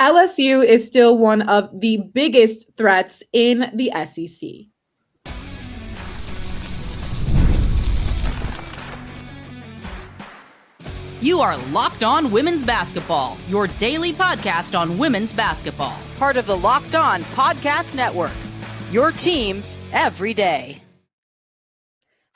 LSU is still one of the biggest threats in the SEC. You are Locked On Women's Basketball, your daily podcast on women's basketball. Part of the Locked On Podcast Network, your team every day.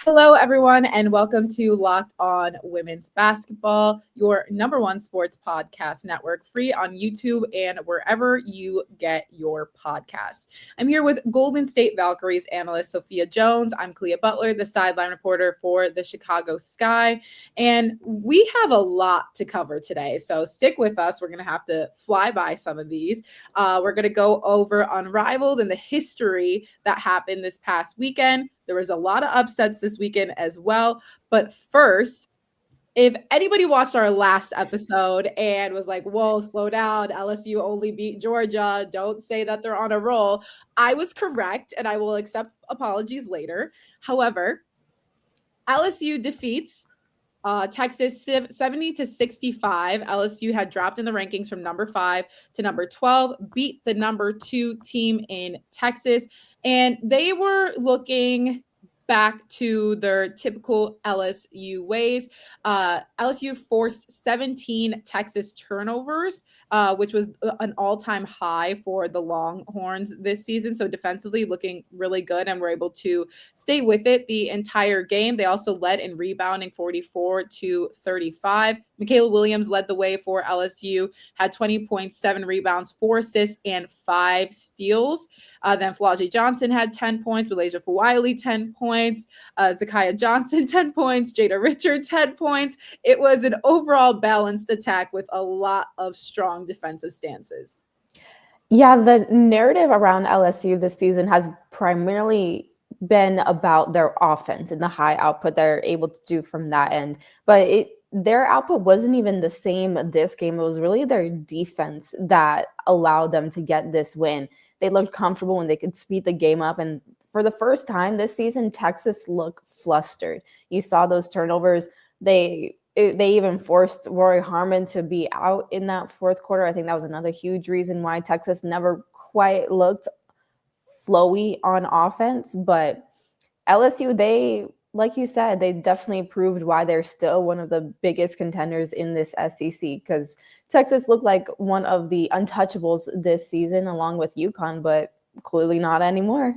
Hello, everyone, and welcome to Locked On Women's Basketball, your number one sports podcast network, free on YouTube and wherever you get your podcasts. I'm here with Golden State Valkyries analyst Sophia Jones. I'm Clea Butler, the sideline reporter for the Chicago Sky, and we have a lot to cover today, so stick with us. We're going to have to fly by some of these. We're going to go over Unrivaled and the history that happened this past weekend. There was a lot of upsets this weekend as well. But first, if anybody watched our last episode and was like, whoa, slow down, LSU only beat Georgia, don't say that they're on a roll, I was correct, and I will accept apologies later. However, LSU defeats Texas 70-65. LSU had dropped in the rankings from number 5 to number 12, beat the number 2 team in Texas, and they were looking back to their typical LSU ways. LSU forced 17 Texas turnovers, which was an all-time high for the Longhorns this season. So defensively looking really good, and were able to stay with it the entire game. They also led in rebounding 44-35. Mikaylah Williams led the way for LSU, had 20 points, 7 rebounds, 4 assists, and 5 steals. Then Flau'jae Johnson had 10 points, Malaysia Fuwiley 10 points, Zakiya Johnson 10 points, Jada Richard 10 points. It was an overall balanced attack with a lot of strong defensive stances. Yeah, the narrative around LSU this season has primarily been about their offense and the high output they're able to do from that end. But their output wasn't even the same this game. It was really their defense that allowed them to get this win. They looked comfortable and they could speed the game up. And for the first time this season, Texas looked flustered. You saw those turnovers. They even forced Rory Harmon to be out in that fourth quarter. I think that was another huge reason why Texas never quite looked flowy on offense. But LSU, they, like you said, they definitely proved why they're still one of the biggest contenders in this SEC, because Texas looked like one of the untouchables this season along with UConn, but clearly not anymore.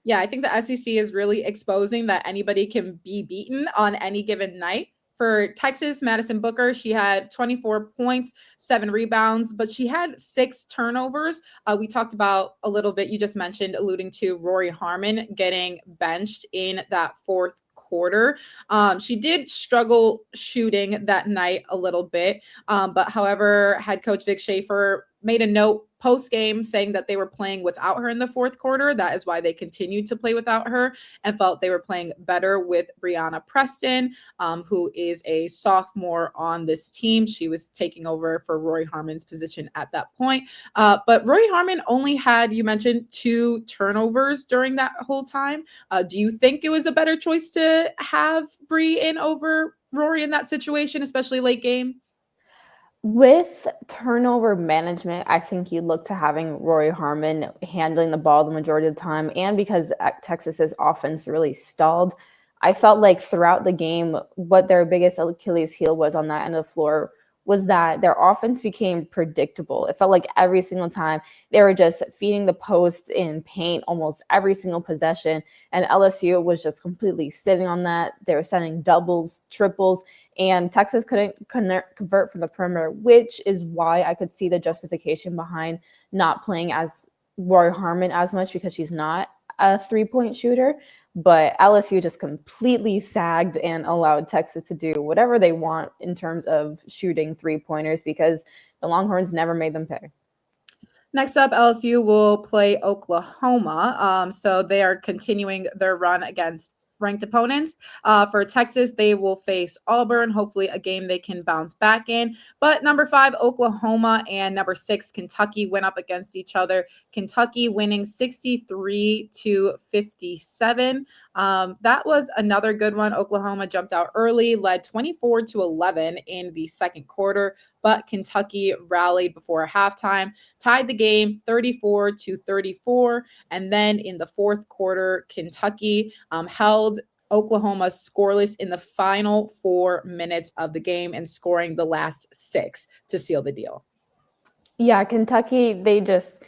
Yeah, I think the SEC is really exposing that anybody can be beaten on any given night. For Texas, Madison Booker, she had 24 points, 7 rebounds, but she had 6 turnovers. We talked about a little bit, you just mentioned, alluding to Rory Harmon getting benched in that fourth quarter. She did struggle shooting that night a little bit, but however, head coach Vic Schaefer made a note post-game saying that they were playing without her in the fourth quarter. That is why they continued to play without her, and felt they were playing better with Brianna Preston, who is a sophomore on this team. She was taking over for Rory Harmon's position at that point. But Rory Harmon only had, you mentioned, 2 turnovers during that whole time. Do you think it was a better choice to have Bree in over Rory in that situation, especially late game? With turnover management, I think you look to having Rory Harmon handling the ball the majority of the time. And because Texas's offense really stalled, I felt like throughout the game, what their biggest Achilles heel was on that end of the floor was that their offense became predictable. It felt like every single time they were just feeding the post in paint almost every single possession. And LSU was just completely sitting on that. They were sending doubles, triples, and Texas couldn't convert from the perimeter, which is why I could see the justification behind not playing as Rory Harmon as much, because she's not a 3-point shooter. But LSU just completely sagged and allowed Texas to do whatever they want in terms of shooting 3-pointers, because the Longhorns never made them pay. Next up, LSU will play Oklahoma. So they are continuing their run against ranked opponents. For Texas, they will face Auburn, hopefully a game they can bounce back in. But number 5, Oklahoma, and number 6, Kentucky went up against each other. Kentucky winning 63-57. That was another good one. Oklahoma jumped out early, led 24-11 in the second quarter, but Kentucky rallied before halftime, tied the game 34-34. And then in the fourth quarter, Kentucky held Oklahoma scoreless in the final 4 minutes of the game and scoring the last 6 to seal the deal. Yeah, Kentucky, they just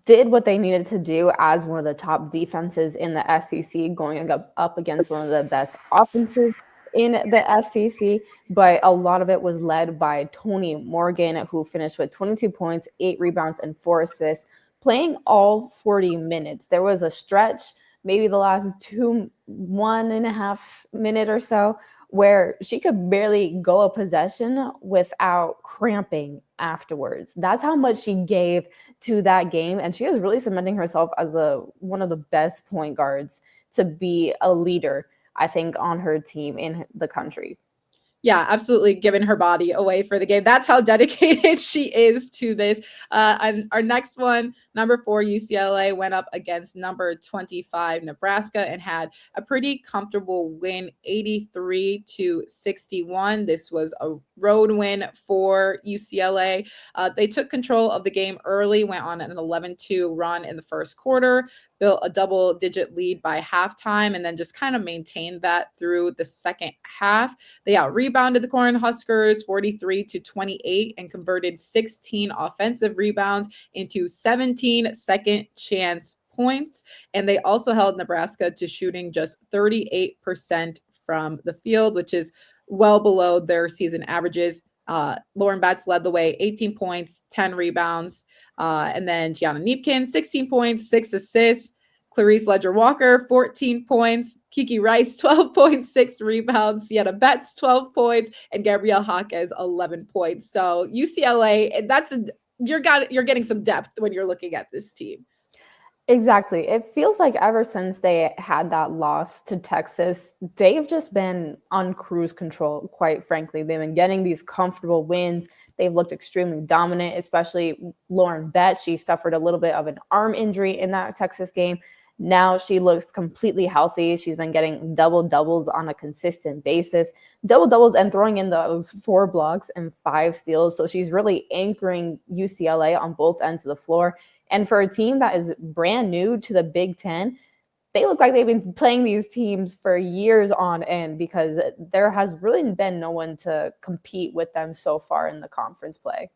did what they needed to do as one of the top defenses in the SEC, going up against one of the best offenses in the SEC. But a lot of it was led by Tonie Morgan, who finished with 22 points, 8 rebounds, and 4 assists, playing all 40 minutes. There was a stretch, maybe the last 1.5 minutes or so, where she could barely go a possession without cramping afterwards. That's how much she gave to that game. And she is really cementing herself as one of the best point guards to be a leader, I think, on her team in the country. Yeah, absolutely giving her body away for the game. That's how dedicated she is to this. And our next one, number 4, UCLA went up against number 25, Nebraska, and had a pretty comfortable win, 83-61. This was a road win for UCLA. They took control of the game early, went on an 11-2 run in the first quarter, built a double-digit lead by halftime, and then just kind of maintained that through the second half. They rebounded the Cornhuskers 43-28 and converted 16 offensive rebounds into 17 second chance points. And they also held Nebraska to shooting just 38% from the field, which is well below their season averages. Lauren Betts led the way, 18 points, 10 rebounds. And then Gianna Niepkin, 16 points, 6 assists. Clarice Ledger-Walker, 14 points. Kiki Rice, 12 points, 6 rebounds. Sienna Betts, 12 points. And Gabrielle Jaquez, 11 points. So UCLA, you're getting some depth when you're looking at this team. Exactly. It feels like ever since they had that loss to Texas, they've just been on cruise control, quite frankly. They've been getting these comfortable wins. They've looked extremely dominant, especially Lauren Betts. She suffered a little bit of an arm injury in that Texas game. Now she looks completely healthy. She's been getting double-doubles on a consistent basis. Double-doubles and throwing in those 4 blocks and 5 steals. So she's really anchoring UCLA on both ends of the floor. And for a team that is brand new to the Big Ten, they look like they've been playing these teams for years on end because there has really been no one to compete with them so far in the conference play.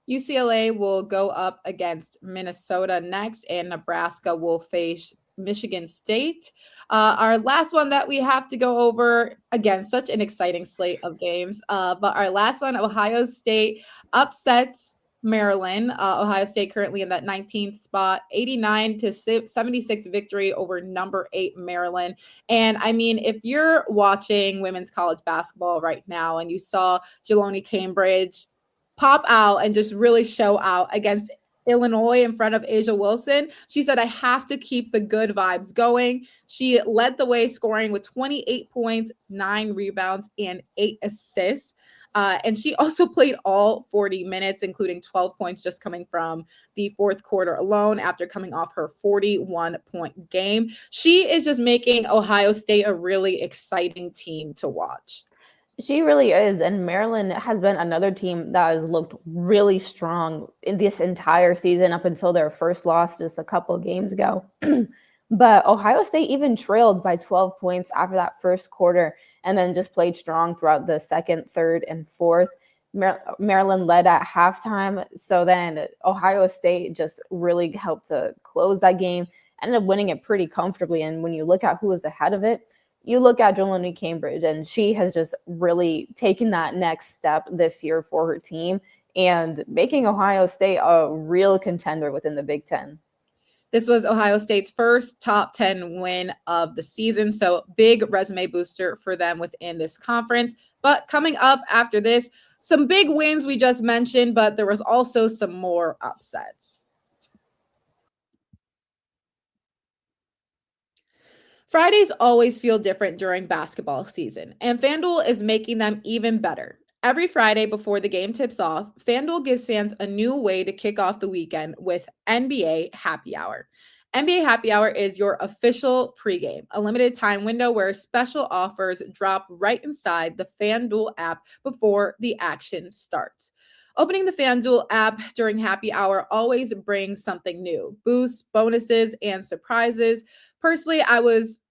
UCLA will go up against Minnesota next, and Nebraska will face Michigan State. Our last one that we have to go over, again, such an exciting slate of games, but our last one, Ohio State upsets Maryland. Ohio State currently in that 19th spot, 89-76 victory over number 8 Maryland. And I mean, if you're watching women's college basketball right now and you saw Jaloni Cambridge pop out and just really show out against Illinois in front of Asia Wilson, she said, I have to keep the good vibes going. She led the way, scoring with 28 points, 9 rebounds, and 8 assists. And she also played all 40 minutes, including 12 points just coming from the fourth quarter alone after coming off her 41-point game. She is just making Ohio State a really exciting team to watch. She really is. And Maryland has been another team that has looked really strong in this entire season up until their first loss just a couple of games ago. But Ohio State even trailed by 12 points after that first quarter and then just played strong throughout the second, third, and fourth. Maryland led at halftime. So then Ohio State just really helped to close that game, ended up winning it pretty comfortably. And when you look at who was ahead of it, you look at Jaloni Cambridge, and she has just really taken that next step this year for her team and making Ohio State a real contender within the Big Ten. This was Ohio State's first top 10 win of the season, so big resume booster for them within this conference. But coming up after this, some big wins we just mentioned, but there was also some more upsets. Fridays always feel different during basketball season, and FanDuel is making them even better. Every Friday before the game tips off, FanDuel gives fans a new way to kick off the weekend with NBA Happy Hour. NBA Happy Hour is your official pregame, a limited time window where special offers drop right inside the FanDuel app before the action starts. Opening the FanDuel app during happy hour always brings something new: boosts, bonuses, and surprises. Personally, I was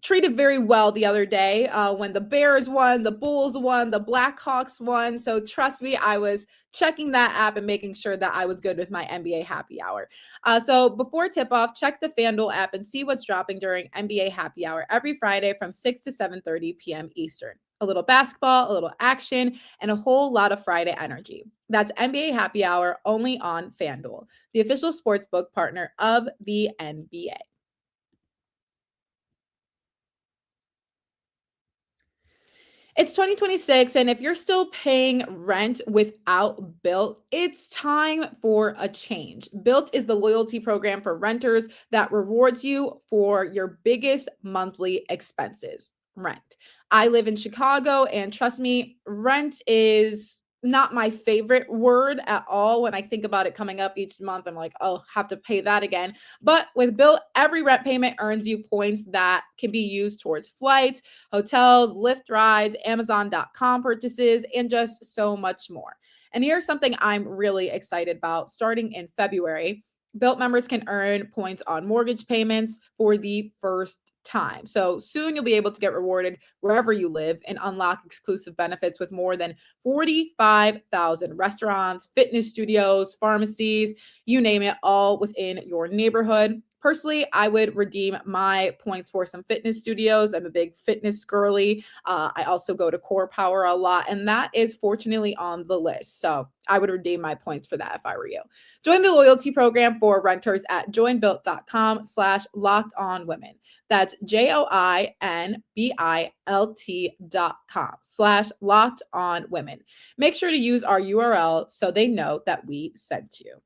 treated very well the other day when the Bears won, the Bulls won, the Blackhawks won. So trust me, I was checking that app and making sure that I was good with my NBA happy hour. So before tip-off, check the FanDuel app and see what's dropping during NBA happy hour every Friday from 6 to 7:30 p.m. Eastern. A little basketball, a little action, and a whole lot of Friday energy. That's NBA Happy Hour only on FanDuel, the official sportsbook partner of the NBA. It's 2026, and if you're still paying rent without Bilt, it's time for a change. Bilt is the loyalty program for renters that rewards you for your biggest monthly expenses: rent. I live in Chicago, and trust me, rent is not my favorite word at all. When I think about it coming up each month, I'm like, oh, have to pay that again. But with Bilt, every rent payment earns you points that can be used towards flights, hotels, Lyft rides, Amazon.com purchases, and just so much more. And here's something I'm really excited about. Starting in February, Bilt members can earn points on mortgage payments for the first time. So soon you'll be able to get rewarded wherever you live and unlock exclusive benefits with more than 45,000 restaurants, fitness studios, pharmacies, you name it, all within your neighborhood. Personally, I would redeem my points for some fitness studios. I'm a big fitness girly. I also go to Core Power a lot, and that is fortunately on the list. So I would redeem my points for that if I were you. Join the loyalty program for renters at joinbilt.com/lockedonwomen. That's joinbilt.com/lockedonwomen. Make sure to use our URL so they know that we sent you.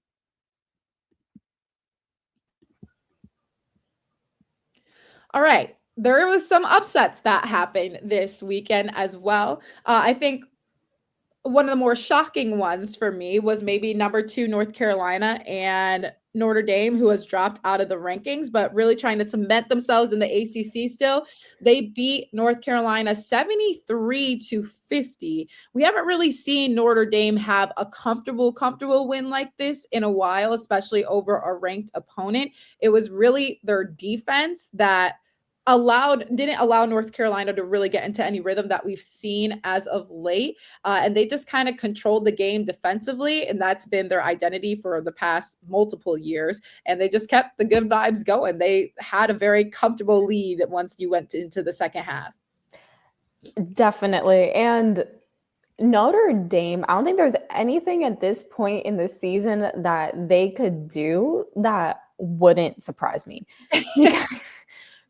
All right. There was some upsets that happened this weekend as well. I think one of the more shocking ones for me was maybe number 2 North Carolina and Notre Dame, who has dropped out of the rankings, but really trying to cement themselves in the ACC still. They beat North Carolina 73-50. We haven't really seen Notre Dame have a comfortable win like this in a while, especially over a ranked opponent. It was really their defense that didn't allow North Carolina to really get into any rhythm that we've seen as of late. And they just kind of controlled the game defensively, and that's been their identity for the past multiple years. And they just kept the good vibes going. They had a very comfortable lead once you went into the second half. Definitely. And Notre Dame, I don't think there's anything at this point in the season that they could do that wouldn't surprise me.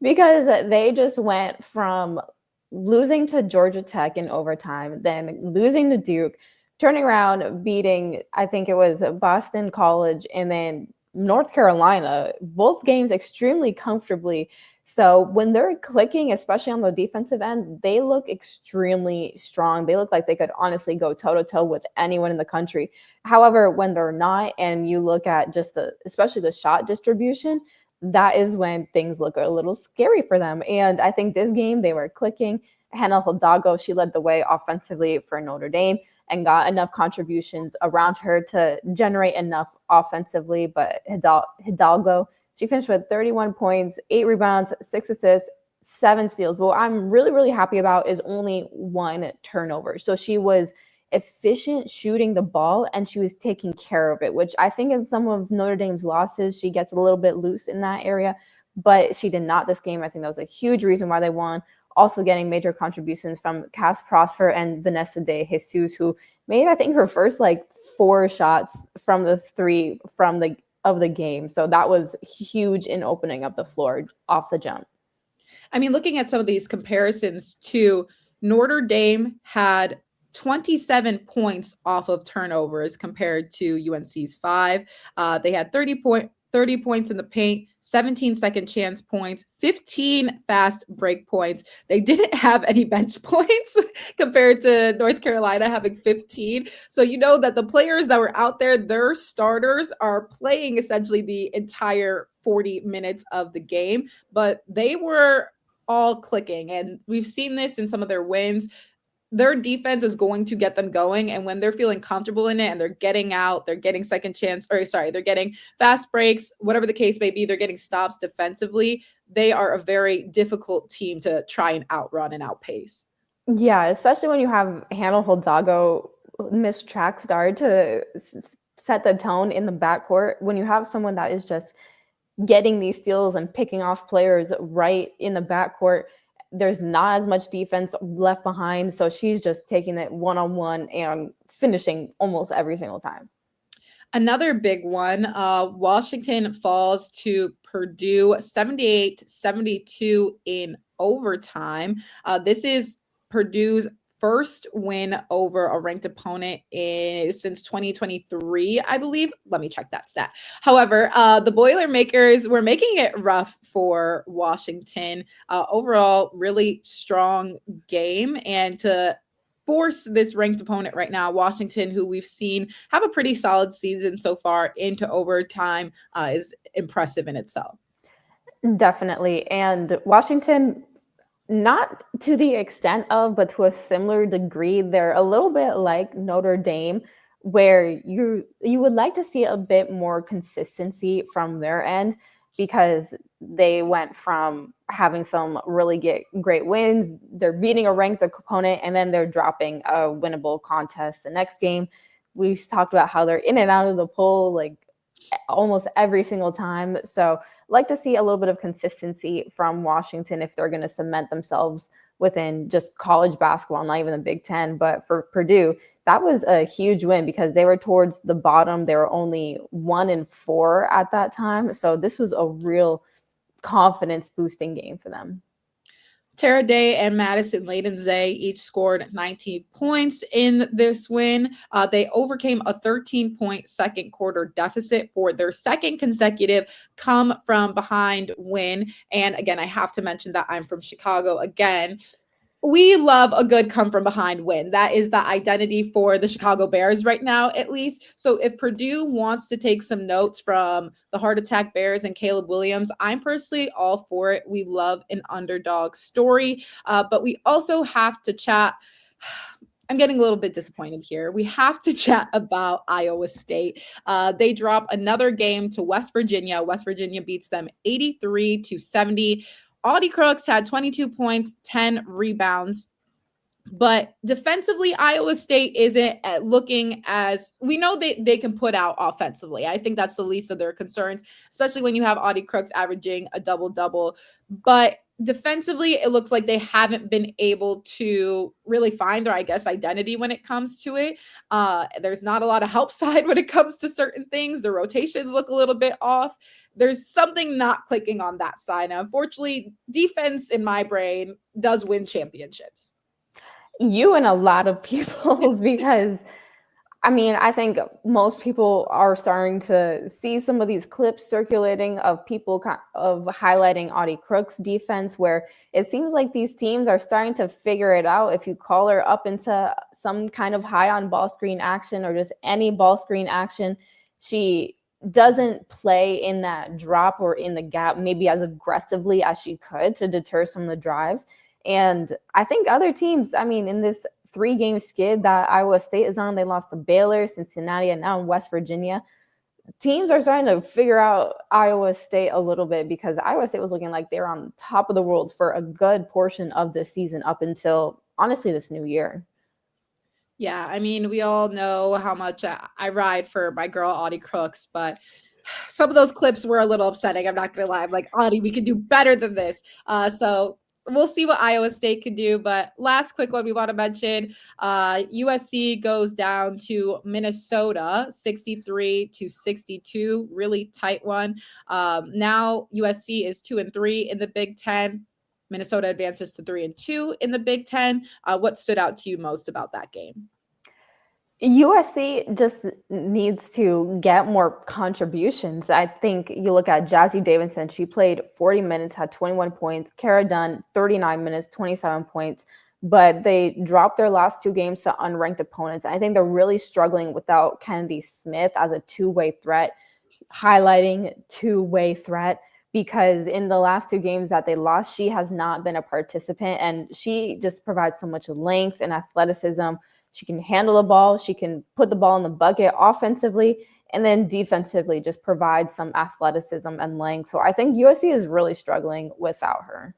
Because they just went from losing to Georgia Tech in overtime, then losing to Duke, turning around, beating, I think it was Boston College, and then North Carolina, both games extremely comfortably. So when they're clicking, especially on the defensive end, they look extremely strong. They look like they could honestly go toe-to-toe with anyone in the country. However, when they're not, and you look at just especially the shot distribution, that is when things look a little scary for them. And I think this game, they were clicking. Hannah Hidalgo, she led the way offensively for Notre Dame and got enough contributions around her to generate enough offensively. But Hidalgo, she finished with 31 points, 8 rebounds, 6 assists, 7 steals. But what I'm really, really happy about is only 1 turnover. So she was efficient shooting the ball, and she was taking care of it, which I think in some of Notre Dame's losses, she gets a little bit loose in that area, but she did not this game. I think that was a huge reason why they won. Also getting major contributions from Cass Prosper and Vanessa De Jesus, who made, I think, her first 4 shots from the 3 of the game. So that was huge in opening up the floor off the jump. I mean, looking at some of these comparisons too, Notre Dame had 27 points off of turnovers compared to UNC's 5. They had 30 30 points in the paint, 17 second chance points, 15 fast break points. They didn't have any bench points compared to North Carolina having 15. So you know that the players that were out there, their starters are playing essentially the entire 40 minutes of the game, but they were all clicking. And we've seen this in some of their wins. Their defense is going to get them going. And when they're feeling comfortable in it and they're getting out, they're getting they're getting fast breaks, whatever the case may be, they're getting stops defensively. They are a very difficult team to try and outrun and outpace. Yeah, especially when you have Hannah Holdago miss track start to set the tone in the backcourt. When you have someone that is just getting these steals and picking off players right in the backcourt, there's not as much defense left behind. So she's just taking it one-on-one and finishing almost every single time. Another big one, Washington falls to Purdue 78-72 in overtime. This is Purdue's first win over a ranked opponent since 2023, I believe. Let me check that stat. However, the Boilermakers were making it rough for Washington. Overall, really strong game. And to force this ranked opponent right now, Washington, who we've seen have a pretty solid season so far, into overtime is impressive in itself. Definitely. And Washington, not to the extent of, but to a similar degree, they're a little bit like Notre Dame, where you would like to see a bit more consistency from their end, because they went from having some really great wins, they're beating a ranked opponent, and then they're dropping a winnable contest the next game. We've talked about how they're in and out of the poll like almost every single time. So like to see a little bit of consistency from Washington if they're going to cement themselves within just college basketball, not even the Big Ten. But for Purdue, that was a huge win because they were towards the bottom. They were only 1-4 at that time. So this was a real confidence boosting game for them. Tara Day and Madison Layden-Zay each scored 19 points in this win. They overcame a 13-point second quarter deficit for their second consecutive come from behind win. And again, I have to mention that I'm from Chicago again. We love a good come from behind win. That is the identity for the Chicago Bears right now, at least. So if Purdue wants to take some notes from the Heart Attack Bears and Mikaylah Williams, I'm personally all for it. We love an underdog story, but we also have to chat. I'm getting a little bit disappointed here. We have to chat about Iowa State. They drop another game to West Virginia. West Virginia beats them 83-70. Audie Crooks had 22 points, 10 rebounds. But defensively, Iowa State isn't looking as – we know they can put out offensively. I think that's the least of their concerns, especially when you have Audie Crooks averaging a double-double. But defensively, it looks like they haven't been able to really find their, I guess, identity when it comes to it. There's not a lot of help side when it comes to certain things. The rotations look a little bit off. There's something not clicking on that side. Now, unfortunately, defense in my brain does win championships. You and a lot of people, because I mean, I think most people are starting to see some of these clips circulating of people of highlighting Audie Crooks' defense, where it seems like these teams are starting to figure it out. If you call her up into some kind of high on ball screen action or just any ball screen action, she doesn't play in that drop or in the gap maybe as aggressively as she could to deter some of the drives. And I think other teams, I mean, in this 3-game skid that Iowa State is on, they lost to Baylor, Cincinnati, and now in West Virginia. Teams are starting to figure out Iowa State a little bit, because Iowa State was looking like they were on top of the world for a good portion of this season up until, honestly, this new year. Yeah, I mean, we all know how much I ride for my girl Audie Crooks, but some of those clips were a little upsetting. I'm not going to lie. I'm like, Audie, we can do better than this. So we'll see what Iowa State can do. But last quick one we want to mention, USC goes down to Minnesota 63-62, really tight one. Now USC is 2-3 in the Big Ten. Minnesota advances to 3-2 in the Big Ten. What stood out to you most about that game? USC just needs to get more contributions. I think you look at Jazzy Davidson. She played 40 minutes, had 21 points. Kara Dunn, 39 minutes, 27 points. But they dropped their last two games to unranked opponents. I think they're really struggling without Kennedy Smith as a two-way threat, highlighting two-way threat, because in the last two games that they lost, she has not been a participant, and she just provides so much length and athleticism. She can handle the ball. She can put the ball in the bucket offensively, and then defensively just provide some athleticism and length. So I think USC is really struggling without her.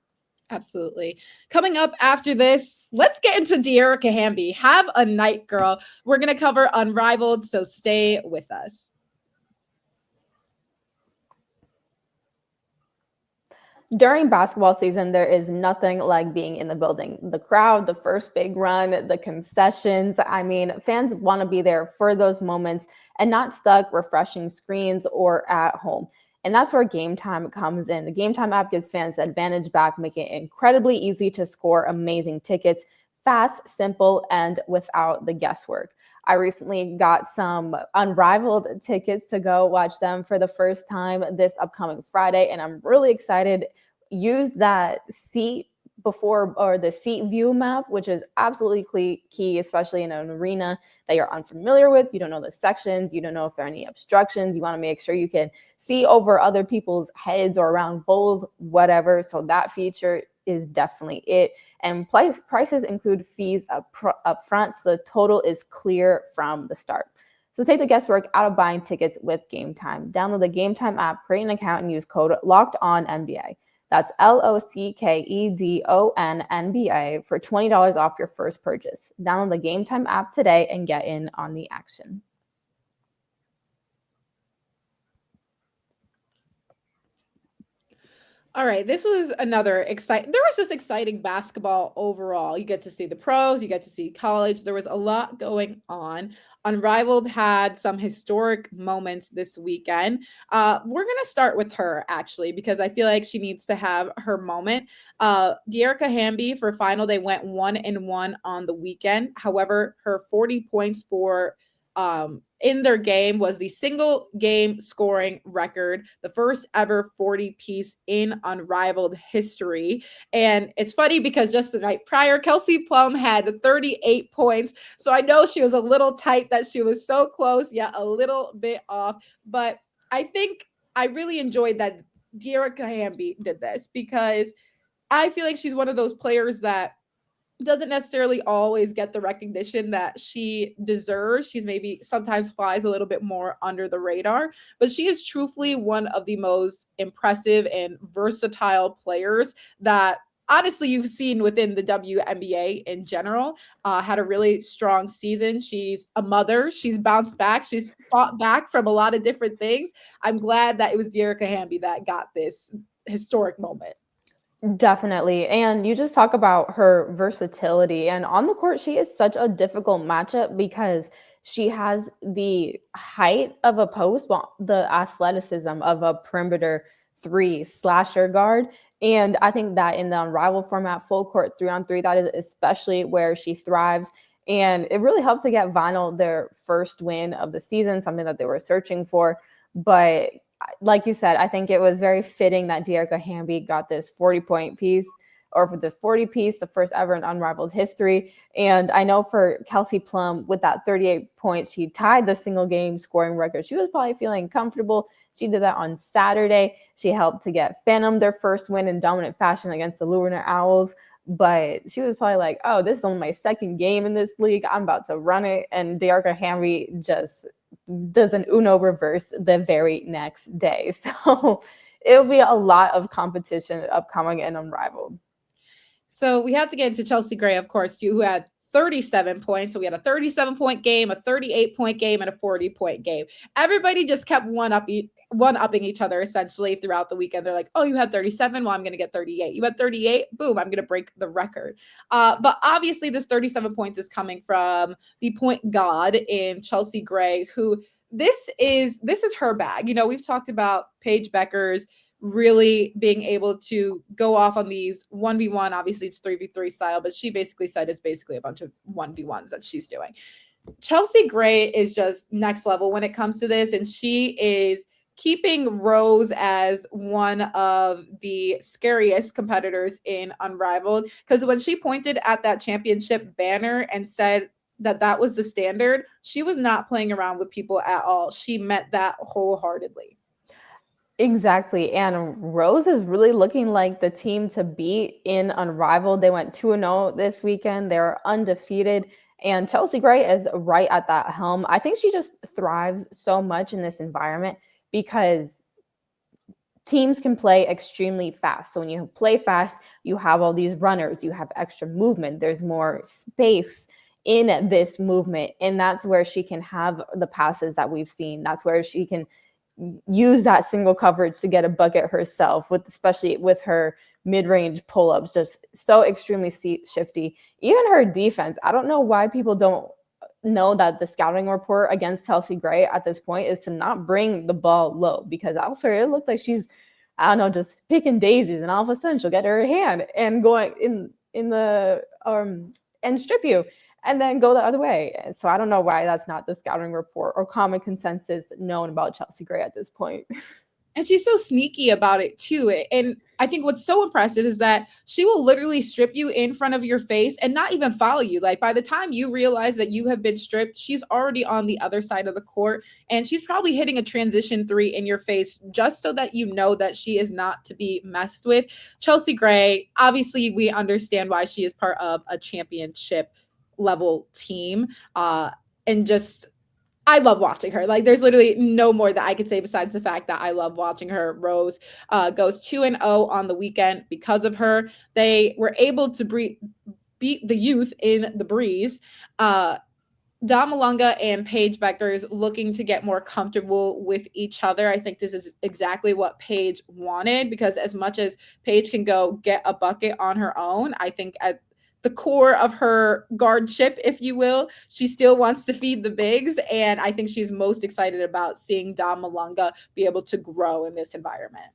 Absolutely. Coming up after this, let's get into Dearica Hamby. Have a night, girl. We're going to cover Unrivaled, so stay with us. During basketball season, there is nothing like being in the building. The crowd, the first big run, the concessions. I mean, fans want to be there for those moments and not stuck refreshing screens or at home. And that's where Gametime comes in. The Gametime app gives fans the advantage back, making it incredibly easy to score amazing tickets, fast, simple, and without the guesswork. I recently got some Unrivaled tickets to go watch them for the first time this upcoming Friday, and I'm really excited. Use that seat before or the seat view map, which is absolutely key, especially in an arena that you're unfamiliar with. You don't know the sections. You don't know if there are any obstructions. You want to make sure you can see over other people's heads or around bowls, whatever. So that feature is definitely it. And prices include fees up front, so the total is clear from the start. So take the guesswork out of buying tickets with Gametime. Download the Gametime app, create an account, and use code LOCKEDONNBA. That's LOCKEDONNBA for $20 off your first purchase. Download the Gametime app today and get in on the action. All right, this was another exciting. There was just exciting basketball overall. You get to see the pros, you get to see college. There was a lot going on. Unrivaled had some historic moments this weekend. We're going to start with her, actually, because I feel like she needs to have her moment. Dearica Hamby, for final, they went 1-1 on the weekend. However, her 40 points for in their game was the single game scoring record, the first ever 40-piece in Unrivaled history. And it's funny because just the night prior, Kelsey Plum had 38 points. So I know she was a little tight, that she was so close, yet a little bit off. But I think I really enjoyed that Dearica Hamby did this, because I feel like she's one of those players that doesn't necessarily always get the recognition that she deserves. She's maybe sometimes flies a little bit more under the radar, but she is truthfully one of the most impressive and versatile players that honestly you've seen within the WNBA in general. Had a really strong season. She's a mother. She's bounced back. She's fought back from a lot of different things. I'm glad that it was Dearica Hamby that got this historic moment. Definitely. And you just talk about her versatility. And on the court, she is such a difficult matchup because she has the height of a post, but the athleticism of a perimeter three slasher guard. And I think that in the Unrivaled format, full court 3-on-3, that is especially where she thrives. And it really helped to get Vinyl their first win of the season, something that they were searching for. But like you said, I think it was very fitting that Dearica Hamby got this 40-point piece, or for the 40-piece, the first ever in Unrivaled history. And I know for Kelsey Plum, with that 38 points, she tied the single game scoring record. She was probably feeling comfortable. She did that on Saturday. She helped to get Phantom their first win in dominant fashion against the Lunar Owls. But she was probably like, oh, this is only my second game in this league. I'm about to run it. And Dearica Hamby just does an Uno reverse the very next day. So it'll be a lot of competition upcoming in Unrivaled. So we have to get into Chelsea Gray, of course, too, who had 37 points. So we had a 37-point game, a 38-point game, and a 40-point game. Everybody just kept one-upping each other essentially throughout the weekend. They're like, oh, you had 37? Well, I'm going to get 38. You had 38? Boom, I'm going to break the record. But obviously this 37 points is coming from the point god in Chelsea Gray, who this is her bag. You know, we've talked about Paige Becker's really being able to go off on these 1v1. Obviously it's 3v3 style, but she basically said it's basically a bunch of 1v1s that she's doing. Chelsea Gray is just next level when it comes to this, and she is keeping Rose as one of the scariest competitors in Unrivaled, because when she pointed at that championship banner and said that that was the standard, she was not playing around with people at all. She meant that wholeheartedly. Exactly. And Rose is really looking like the team to beat in Unrivaled. They went 2-0 this weekend. They're undefeated. And Chelsea Gray is right at that helm. I think she just thrives so much in this environment because teams can play extremely fast. So when you play fast, you have all these runners, you have extra movement, there's more space in this movement. And that's where she can have the passes that we've seen. That's where she can use that single coverage to get a bucket herself, especially with her mid-range pull-ups, just so extremely shifty. Even her defense, I don't know why people don't know that the scouting report against Chelsea Gray at this point is to not bring the ball low, because elsewhere it looked like she's, I don't know, just picking daisies, and all of a sudden she'll get her hand and going in the and strip you and then go the other way. And so I don't know why that's not the scouting report or common consensus known about Chelsea Gray at this point. And she's so sneaky about it too. And I think what's so impressive is that she will literally strip you in front of your face and not even foul you. Like, by the time you realize that you have been stripped, she's already on the other side of the court, and she's probably hitting a transition three in your face just so that you know that she is not to be messed with. Chelsea Gray, obviously we understand why she is part of a championship level team. And just, I love watching her. Like, there's literally no more that I could say besides the fact that I love watching her. Rose goes 2-0 on the weekend because of her. They were able to beat the youth in the breeze. Dom Malunga and Paige Beckers looking to get more comfortable with each other. I think this is exactly what Paige wanted, because as much as Paige can go get a bucket on her own, I think at the core of her guardship, if you will, she still wants to feed the bigs. And I think she's most excited about seeing Dom Malunga be able to grow in this environment.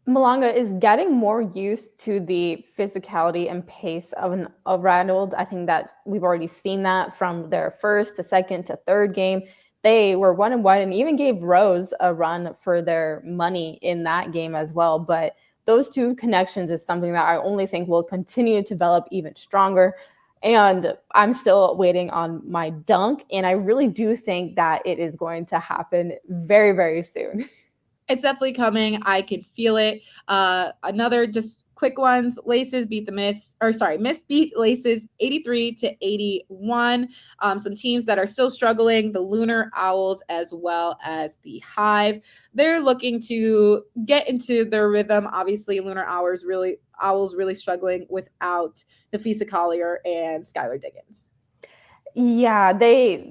Malunga is getting more used to the physicality and pace of Unrivaled. I think that we've already seen that from their first to second to third game. They were 1-1 and even gave Rose a run for their money in that game as well. But those two connections is something that I only think will continue to develop even stronger. And I'm still waiting on my dunk. And I really do think that it is going to happen very, very soon. It's definitely coming. I can feel it. Another just quick ones. Laces beat the Miss beat Laces 83-81. Some teams that are still struggling, the Lunar Owls as well as the Hive. They're looking to get into their rhythm. Obviously, Lunar Owls really struggling without the Fisa Collier and Skylar Diggins. Yeah, they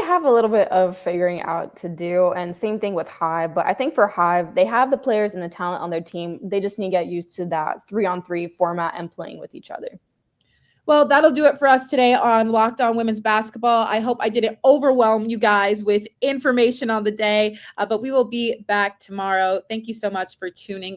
have a little bit of figuring out to do, and same thing with Hive. But I think for Hive, they have the players and the talent on their team. They just need to get used to that 3-on-3 format and playing with each other. Well, that'll do it for us today on Locked On Women's Basketball. I hope I didn't overwhelm you guys with information on the day, but we will be back tomorrow. Thank you so much for tuning